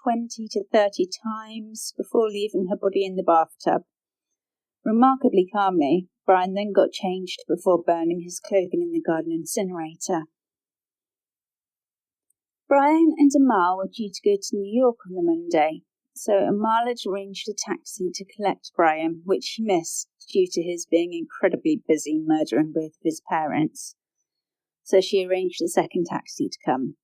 20 to 30 times before leaving her body in the bathtub. Remarkably calmly, Brian then got changed before burning his clothing in the garden incinerator. Brian and Amal were due to go to New York on the Monday, so Amal had arranged a taxi to collect Brian, which he missed due to his being incredibly busy murdering both of his parents. So she arranged a second taxi to come.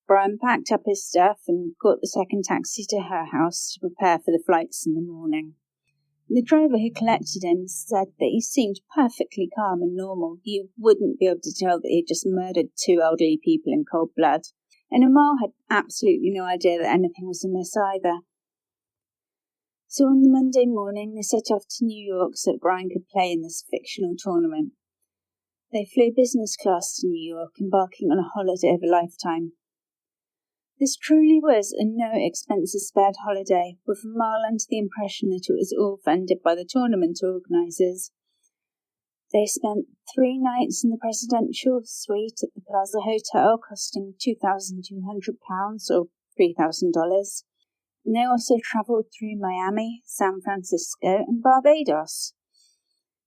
Brian packed up his stuff and caught the second taxi to her house to prepare for the flights in the morning. The driver who collected him said that he seemed perfectly calm and normal. You wouldn't be able to tell that he had just murdered 2 elderly people in cold blood. And Amal had absolutely no idea that anything was amiss either. So on the Monday morning, they set off to New York so that Brian could play in this fictional tournament. They flew business class to New York, embarking on a holiday of a lifetime. This truly was a no-expenses-spared holiday, with Amal under the impression that it was all funded by the tournament organisers. They spent 3 nights in the presidential suite at the Plaza Hotel, costing £2,200 or $3,000. And they also travelled through Miami, San Francisco and Barbados.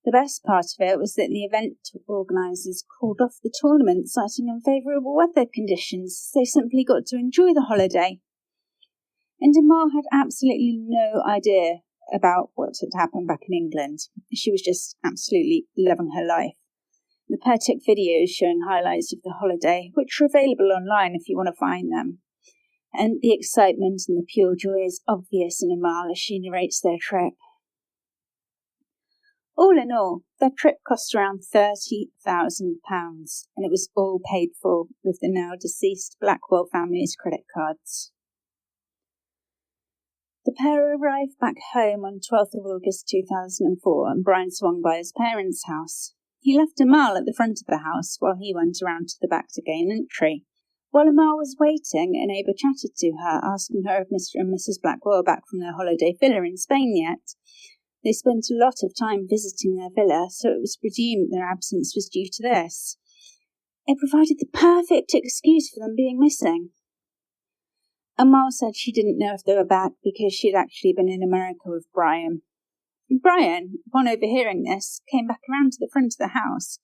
The best part of it was that the event organisers called off the tournament, citing unfavourable weather conditions. They simply got to enjoy the holiday. And Amal had absolutely no idea about what had happened back in England. She was just absolutely loving her life. The pair took videos showing highlights of the holiday, which are available online if you want to find them. And the excitement and the pure joy is obvious in Amal as she narrates their trip. All in all, their trip cost around £30,000, and it was all paid for with the now deceased Blackwell family's credit cards. The pair arrived back home on 12th of August 2004, and Brian swung by his parents' house. He left Amal at the front of the house while he went around to the back to gain entry. While Amal was waiting, a neighbour chatted to her, asking her if Mr. and Mrs. Blackwell were back from their holiday villa in Spain yet. They spent a lot of time visiting their villa, so it was presumed their absence was due to this. It provided the perfect excuse for them being missing. Amal said she didn't know if they were back because she had actually been in America with Brian. Brian, upon overhearing this, came back around to the front of the house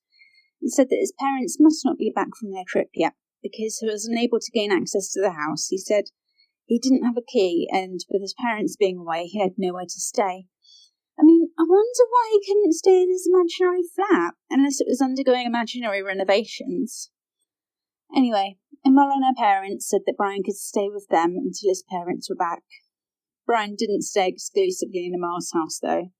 and said that his parents must not be back from their trip yet because he was unable to gain access to the house. He said he didn't have a key, and with his parents being away, he had nowhere to stay. I mean, I wonder why he couldn't stay in his imaginary flat, unless it was undergoing imaginary renovations. Anyway, Amal and her parents said that Brian could stay with them until his parents were back. Brian didn't stay exclusively in Amal's house, though.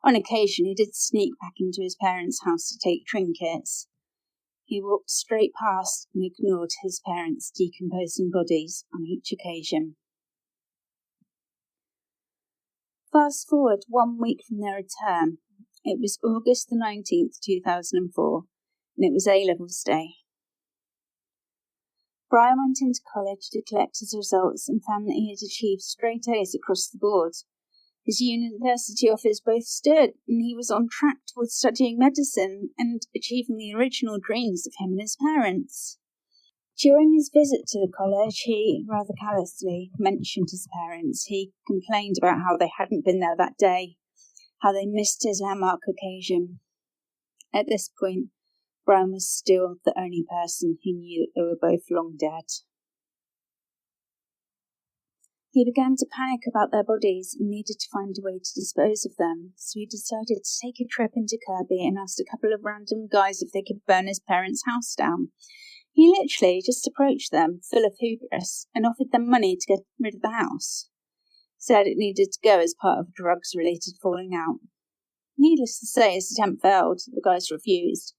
On occasion, he did sneak back into his parents' house to take trinkets. He walked straight past and ignored his parents' decomposing bodies on each occasion. Fast forward 1 week from their return. It was August the 19th, 2004, and it was A-Levels day. Brian went into college to collect his results and found that he had achieved straight A's across the board. His university offers both stood, and he was on track towards studying medicine and achieving the original dreams of him and his parents. During his visit to the college, he, rather callously, mentioned his parents. He complained about how they hadn't been there that day, how they missed his landmark occasion. At this point, Brian was still the only person who knew that they were both long dead. He began to panic about their bodies and needed to find a way to dispose of them, so he decided to take a trip into Kirby and asked a couple of random guys if they could burn his parents' house down. He literally just approached them, full of hubris, and offered them money to get rid of the house. Said it needed to go as part of a drugs-related falling out. Needless to say, his attempt failed. The guys refused.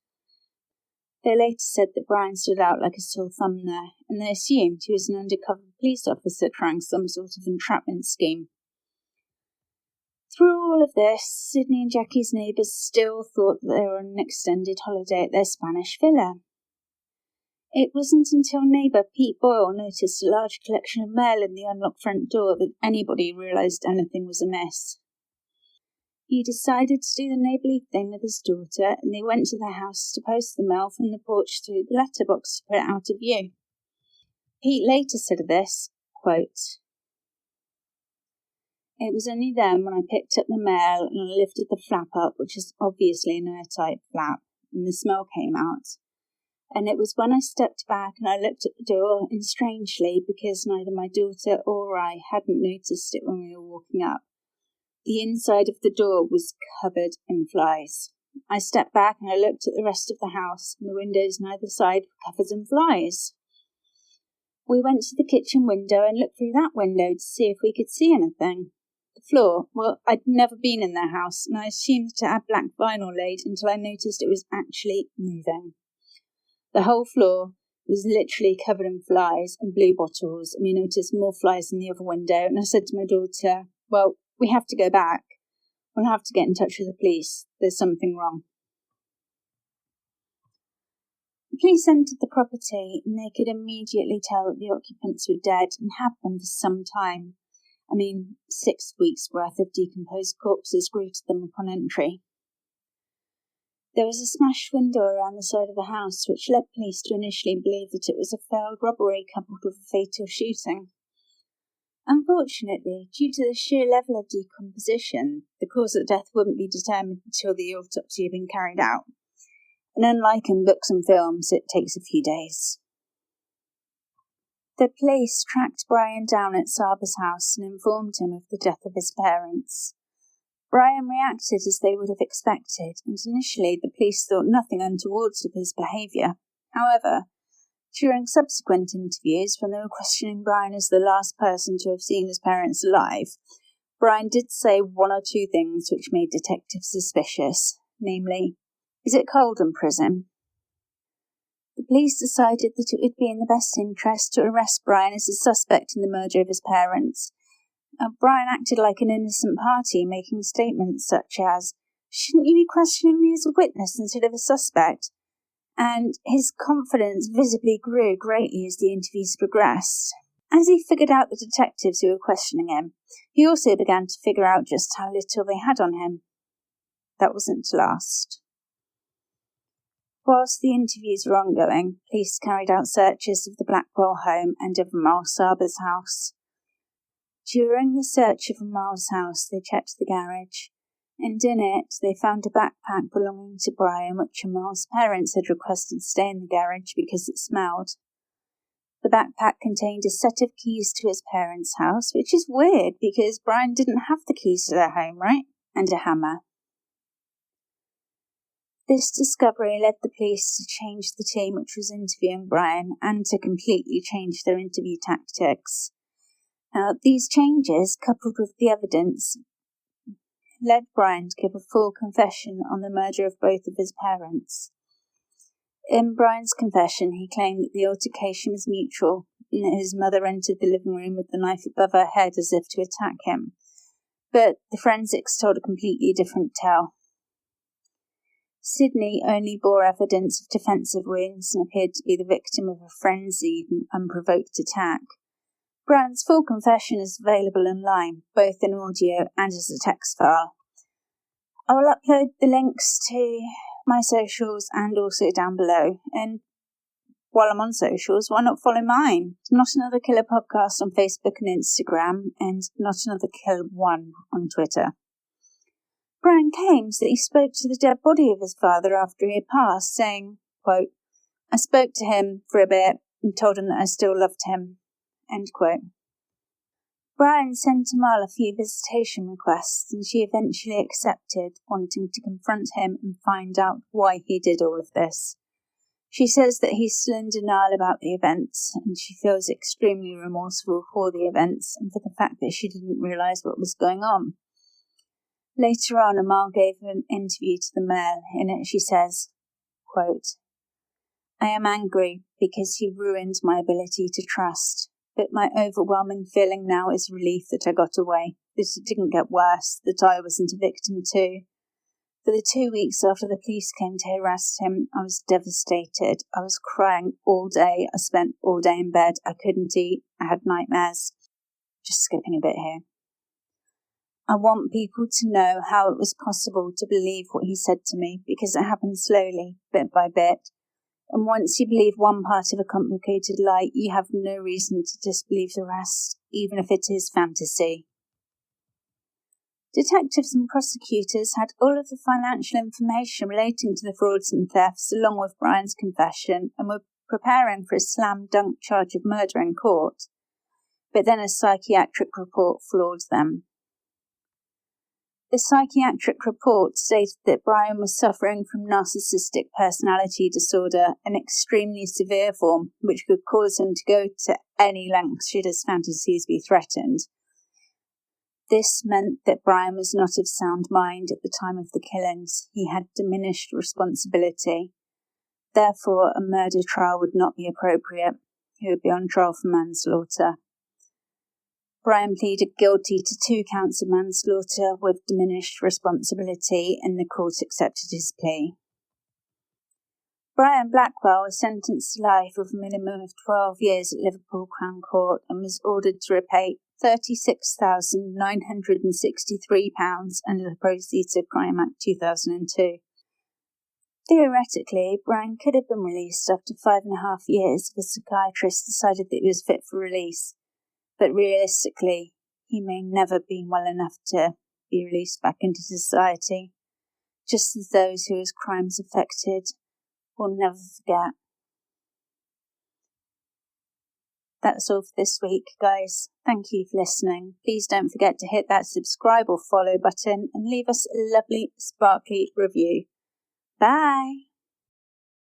They later said that Brian stood out like a sore thumb there, and they assumed he was an undercover police officer trying some sort of entrapment scheme. Through all of this, Sydney and Jackie's neighbours still thought that they were on an extended holiday at their Spanish villa. It wasn't until neighbour Pete Boyle noticed a large collection of mail in the unlocked front door that anybody realised anything was amiss. He decided to do the neighbourly thing with his daughter, and they went to their house to post the mail from the porch through the letterbox to put it out of view. Pete later said of this, quote, It was only then when I picked up the mail and I lifted the flap up, which is obviously an airtight flap, and the smell came out. And it was when I stepped back and I looked at the door, and strangely, because neither my daughter or I hadn't noticed it when we were walking up, the inside of the door was covered in flies. I stepped back and I looked at the rest of the house, and the windows on either side were covered in flies. We went to the kitchen window and looked through that window to see if we could see anything. The floor, well, I'd never been in their house, and I assumed it had black vinyl laid until I noticed it was actually moving. The whole floor was literally covered in flies and blue bottles, and we noticed more flies in the other window, and I said to my daughter, well, we have to go back. We'll have to get in touch with the police. There's something wrong. The police entered the property and they could immediately tell that the occupants were dead and had been for some time. 6 weeks' worth of decomposed corpses greeted them upon entry. There was a smashed window around the side of the house, which led police to initially believe that it was a failed robbery coupled with a fatal shooting. Unfortunately, due to the sheer level of decomposition, the cause of death wouldn't be determined until the autopsy had been carried out. And unlike in books and films, it takes a few days. The police tracked Brian down at Saba's house and informed him of the death of his parents. Brian reacted as they would have expected, and initially the police thought nothing untoward of his behaviour. However, during subsequent interviews, when they were questioning Brian as the last person to have seen his parents alive, Brian did say one or two things which made detectives suspicious, namely, "Is it cold in prison?" The police decided that it would be in the best interest to arrest Brian as a suspect in the murder of his parents. Brian acted like an innocent party, making statements such as, "Shouldn't you be questioning me as a witness instead of a suspect?" And his confidence visibly grew greatly as the interviews progressed. As he figured out the detectives who were questioning him, he also began to figure out just how little they had on him. That wasn't to last. Whilst the interviews were ongoing, police carried out searches of the Blackwell home and of Amal Saba's house. During the search of Amal's house, they checked the garage, and in it they found a backpack belonging to Brian, which Amal's parents had requested to stay in the garage because it smelled. The backpack contained a set of keys to his parents' house, which is weird because Brian didn't have the keys to their home, right? And a hammer. This discovery led the police to change the team which was interviewing Brian and to completely change their interview tactics. These changes, coupled with the evidence, led Brian to give a full confession on the murder of both of his parents. In Brian's confession, he claimed that the altercation was mutual and that his mother entered the living room with the knife above her head as if to attack him. But the forensics told a completely different tale. Sydney only bore evidence of defensive wounds and appeared to be the victim of a frenzied and unprovoked attack. Brian's full confession is available online, both in audio and as a text file. I will upload the links to my socials and also down below. And while I'm on socials, why not follow mine? Not Another Killer Podcast on Facebook and Instagram, and Not Another Killer 1 on Twitter. Brian claims that he spoke to the dead body of his father after he had passed, saying, quote, "I spoke to him for a bit and told him that I still loved him." End quote. Brian sent Amal a few visitation requests, and she eventually accepted, wanting to confront him and find out why he did all of this. She says that he's still in denial about the events, and she feels extremely remorseful for the events and for the fact that she didn't realise what was going on. Later on, Amal gave an interview to the Mail. In it she says, quote, "I am angry because he ruined my ability to trust, but my overwhelming feeling now is relief that I got away, that it didn't get worse, that I wasn't a victim too. For the 2 weeks after the police came to arrest him, I was devastated. I was crying all day. I spent all day in bed. I couldn't eat. I had nightmares." Just skipping a bit here. "I want people to know how it was possible to believe what he said to me, because it happened slowly, bit by bit. And once you believe one part of a complicated lie, you have no reason to disbelieve the rest, even if it is fantasy." Detectives and prosecutors had all of the financial information relating to the frauds and thefts along with Brian's confession and were preparing for a slam-dunk charge of murder in court. But then a psychiatric report floored them. The psychiatric report stated that Brian was suffering from narcissistic personality disorder, an extremely severe form which could cause him to go to any lengths should his fantasies be threatened. This meant that Brian was not of sound mind at the time of the killings. He had diminished responsibility. Therefore, a murder trial would not be appropriate. He would be on trial for manslaughter. Brian pleaded guilty to 2 counts of manslaughter with diminished responsibility, and the court accepted his plea. Brian Blackwell was sentenced to life with a minimum of 12 years at Liverpool Crown Court and was ordered to repay £36,963 under the Proceeds of Crime Act 2002. Theoretically, Brian could have been released after 5.5 years if a psychiatrist decided that he was fit for release, but realistically, he may never be well enough to be released back into society, just as those who his crimes affected will never forget. That's all for this week, guys. Thank you for listening. Please don't forget to hit that subscribe or follow button and leave us a lovely, sparkly review. Bye!